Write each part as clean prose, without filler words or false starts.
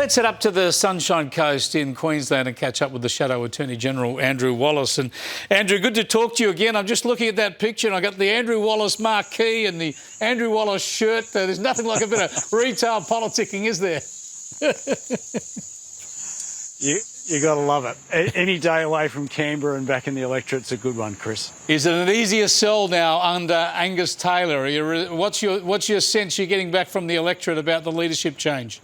Let's head up to the Sunshine Coast in Queensland and catch up with the Shadow Attorney General Andrew Wallace. And Andrew, good to talk to you again. I'm just looking at that picture and I got the Andrew Wallace marquee and the Andrew Wallace shirt. There's nothing like a bit of retail politicking, is there? You got to love it. Any day away from Canberra and back in the electorate's a good one, Chris. Is it an easier sell now under Angus Taylor? What's your sense you're getting back from the electorate about the leadership change?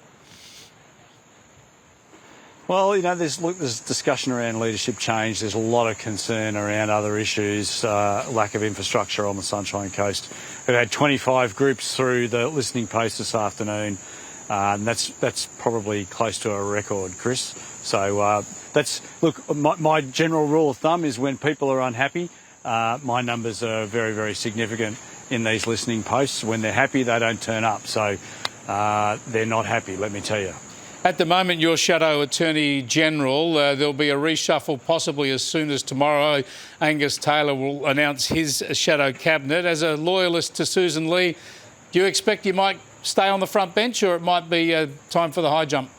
Well, you know, there's discussion around leadership change. There's a lot of concern around other issues, lack of infrastructure on the Sunshine Coast. We've had 25 groups through the listening post this afternoon. And that's probably close to a record, Chris. So my general rule of thumb is when people are unhappy, my numbers are very, very significant in these listening posts. When they're happy, they don't turn up. So they're not happy, let me tell you. At the moment, your Shadow Attorney General, there'll be a reshuffle possibly as soon as tomorrow. Angus Taylor will announce his Shadow Cabinet. As a loyalist to Susan Lee, do you expect you might stay on the front bench or it might be time for the high jump?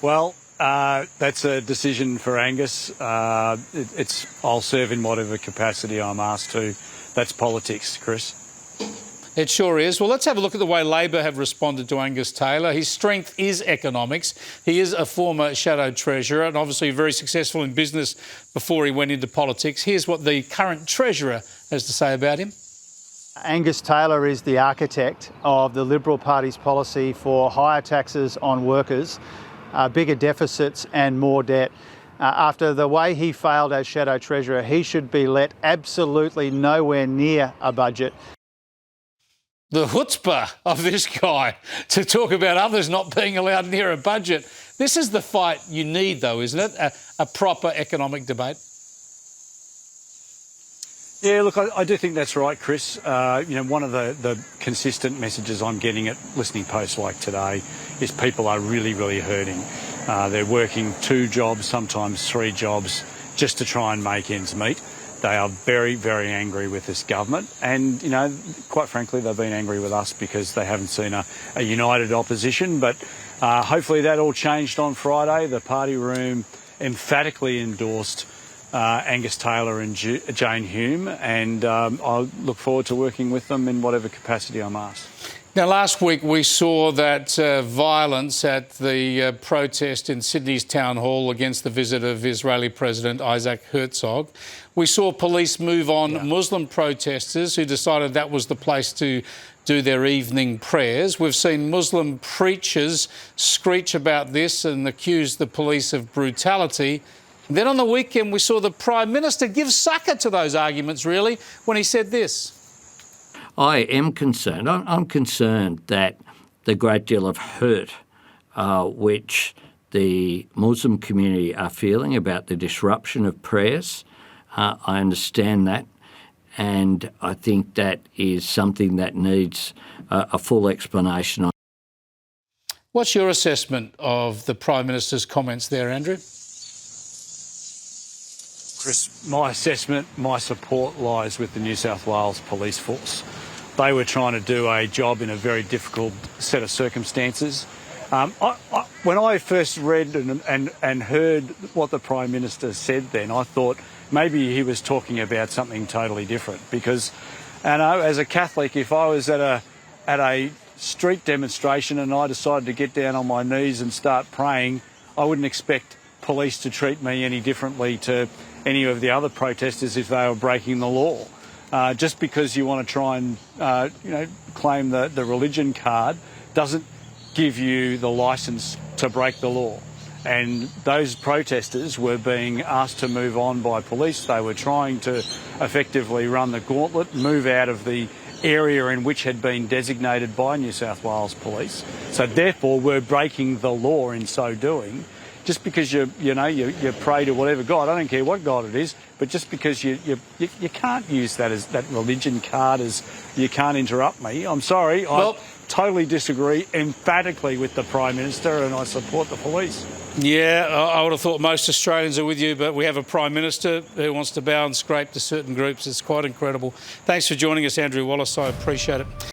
Well, that's a decision for Angus. I'll serve in whatever capacity I'm asked to. That's politics, Chris. It sure is. Well, let's have a look at the way Labor have responded to Angus Taylor. His strength is economics. He is a former Shadow Treasurer and obviously very successful in business before he went into politics. Here's what the current Treasurer has to say about him. Angus Taylor is the architect of the Liberal Party's policy for higher taxes on workers, bigger deficits and more debt. After the way he failed as Shadow Treasurer, he should be let absolutely nowhere near a budget. The chutzpah of this guy to talk about others not being allowed near a budget. This is the fight you need, though, isn't it? A proper economic debate. Yeah, look, I do think that's right, Chris. One of the consistent messages I'm getting at listening posts like today is people are really, really hurting. They're working 2 jobs, sometimes 3 jobs, just to try and make ends meet. They are very, very angry with this government. And, quite frankly, they've been angry with us because they haven't seen a united opposition. But hopefully that all changed on Friday. The party room emphatically endorsed Angus Taylor and Jane Hume, and I look forward to working with them in whatever capacity I'm asked. Now, last week we saw that violence at the protest in Sydney's town hall against the visit of Israeli President Isaac Herzog. We saw police move on Muslim protesters who decided that was the place to do their evening prayers. We've seen Muslim preachers screech about this and accuse the police of brutality. Then on the weekend, we saw the Prime Minister give succor to those arguments, really, when he said this. I am concerned. I'm concerned that the great deal of hurt which the Muslim community are feeling about the disruption of prayers, I understand that, and I think that is something that needs a full explanation. What's your assessment of the Prime Minister's comments there, Andrew? Chris, my assessment, my support lies with the New South Wales Police Force. They were trying to do a job in a very difficult set of circumstances. When I first read and heard what the Prime Minister said then, I thought maybe he was talking about something totally different because, as a Catholic, if I was at a street demonstration and I decided to get down on my knees and start praying, I wouldn't expect police to treat me any differently to any of the other protesters if they were breaking the law. Just because you want to try and claim the religion card doesn't give you the licence to break the law. And those protesters were being asked to move on by police. They were trying to effectively run the gauntlet, move out of the area in which had been designated by New South Wales Police. So therefore we're breaking the law in so doing. Just because you pray to whatever God, I don't care what God it is, but just because you can't use that as that religion card as you can't interrupt me. I'm sorry, I totally disagree emphatically with the Prime Minister and I support the police. Yeah, I would have thought most Australians are with you, but we have a Prime Minister who wants to bow and scrape to certain groups. It's quite incredible. Thanks for joining us, Andrew Wallace. I appreciate it.